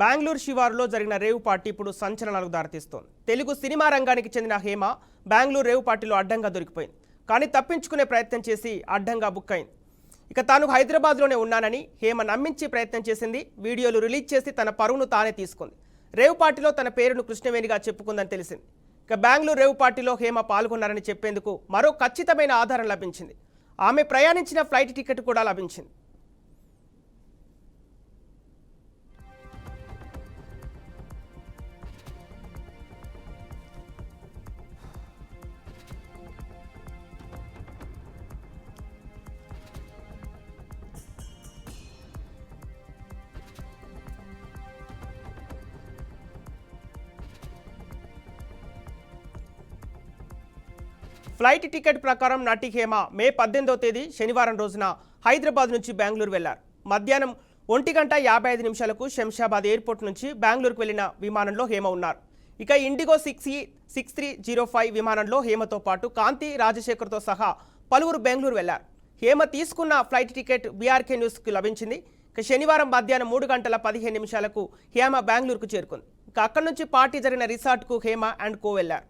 బెంగళూరు శివారులో జరిగిన rave party ఇప్పుడు సంచలనాలకు దారితీస్తోంది. తెలుగు సినిమా రంగానికి చెందిన హేమ బెంగళూరు రేవ్ పార్టీలో అడ్డంగా దొరికిపోయింది. కానీ తప్పించుకునే ప్రయత్నం చేసి అడ్డంగా బుక్ అయింది. ఇక తాను హైదరాబాద్లోనే ఉన్నానని హేమ నమ్మించి ప్రయత్నం చేసింది. వీడియోలు రిలీజ్ చేసి తన పరువును తానే తీసుకుంది. రేవ్ పార్టీలో తన పేరును కృష్ణవేణిగా చెప్పుకుందని తెలిసింది. ఇక బెంగళూరు రేవ్ పార్టీలో హేమ పాల్గొన్నారని చెప్పేందుకు మరో ఖచ్చితమైన ఆధారం లభించింది. ఆమె ప్రయాణించిన ఫ్లైట్ టికెట్ కూడా లభించింది. ఫ్లైట్ టికెట్ ప్రకారం నటి హేమ మే 18వ తేదీ శనివారం రోజున హైదరాబాద్ నుంచి బెంగళూరు వెళ్లారు. మధ్యాహ్నం 1:55 శంషాబాద్ ఎయిర్పోర్ట్ నుంచి బెంగళూరుకు వెళ్లిన విమానంలో హేమ ఉన్నారు. ఇక ఇండిగో 6E6305 విమానంలో హేమతో పాటు కాంతి రాజశేఖర్తో సహా పలువురు బెంగళూరు వెళ్లారు. హేమ తీసుకున్న ఫ్లైట్ టికెట్ బీఆర్కే న్యూస్కు లభించింది. ఇక శనివారం మధ్యాహ్నం 3:15 హేమ బెంగళూరుకు చేరుకుంది. ఇక అక్కడి నుంచి పార్టీ జరిగిన రిసార్ట్కు హేమ అండ్ కో వెళ్లారు.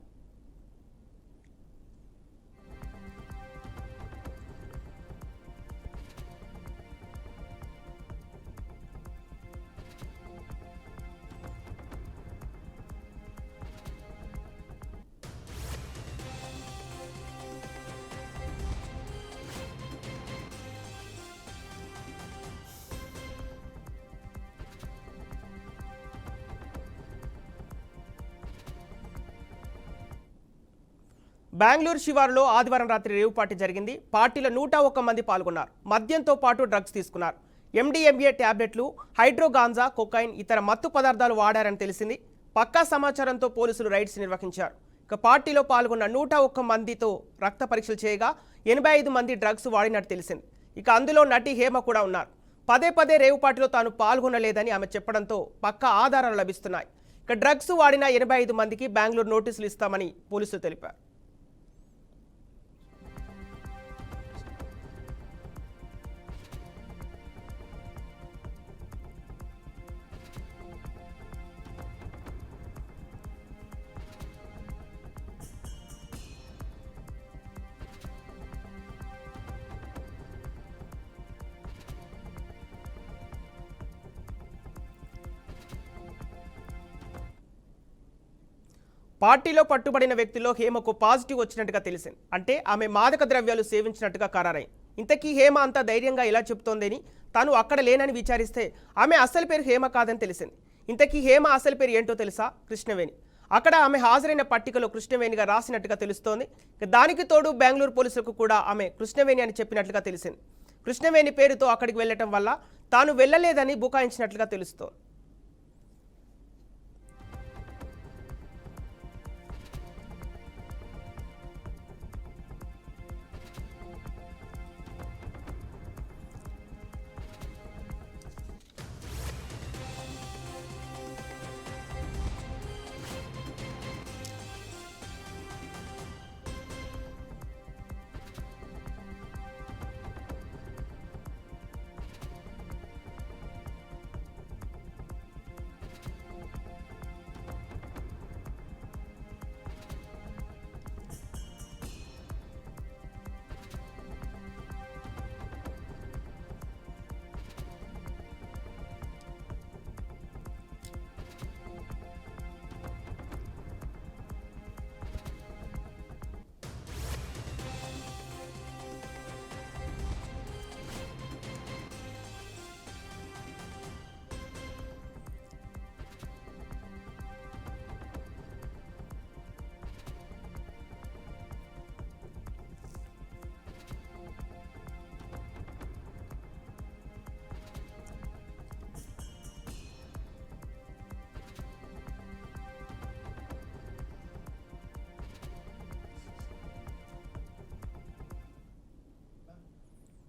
బెంగళూరు శివారులో ఆదివారం రాత్రి రేవ్ పార్టీ జరిగింది. పార్టీలో 101 మంది పాల్గొన్నారు. మద్యంతో పాటు డ్రగ్స్ తీసుకున్నారు. MDMA ట్యాబ్లెట్లు, హైడ్రోగాంజా, కొకైన్, ఇతర మత్తు పదార్థాలు వాడారని తెలిసింది. పక్కా సమాచారంతో పోలీసులు రైడ్స్ నిర్వహించారు. ఇక పార్టీలో పాల్గొన్న 101 మందితో రక్త పరీక్షలు చేయగా 85 మంది డ్రగ్స్ వాడినట్టు తెలిసింది. ఇక అందులో నటి హేమ కూడా ఉన్నారు. పదే రేవ్ పార్టీలో తాను పాల్గొనలేదని ఆమె చెప్పడంతో పక్కా ఆధారాలు లభిస్తున్నాయి. ఇక డ్రగ్స్ వాడిన 85 మందికి బెంగళూరు నోటీసులు ఇస్తామని పోలీసులు తెలిపారు. పార్టీలో పట్టుబడిన వ్యక్తిలో హేమకు పాజిటివ్ వచ్చినట్టుగా తెలిసింది. అంటే ఆమె మాదక ద్రవ్యాలు సేవించినట్టుగా ఖరారైంది. ఇంతకీ హేమ అంతా ధైర్యంగా ఇలా చెప్తోందని తాను అక్కడ లేనని విచారిస్తే ఆమె అసలు పేరు హేమ కాదని తెలిసింది. ఇంతకీ హేమ అసలు పేరు ఏంటో తెలుసా? కృష్ణవేణి. అక్కడ ఆమె హాజరైన పట్టికలో కృష్ణవేణిగా రాసినట్టుగా తెలుస్తోంది. దానికి తోడు బెంగళూరు పోలీసులకు కూడా ఆమె కృష్ణవేణి అని చెప్పినట్లుగా తెలిసింది. కృష్ణవేణి పేరుతో అక్కడికి వెళ్లటం వల్ల తాను వెళ్లలేదని బుకాయించినట్లుగా తెలుస్తోంది.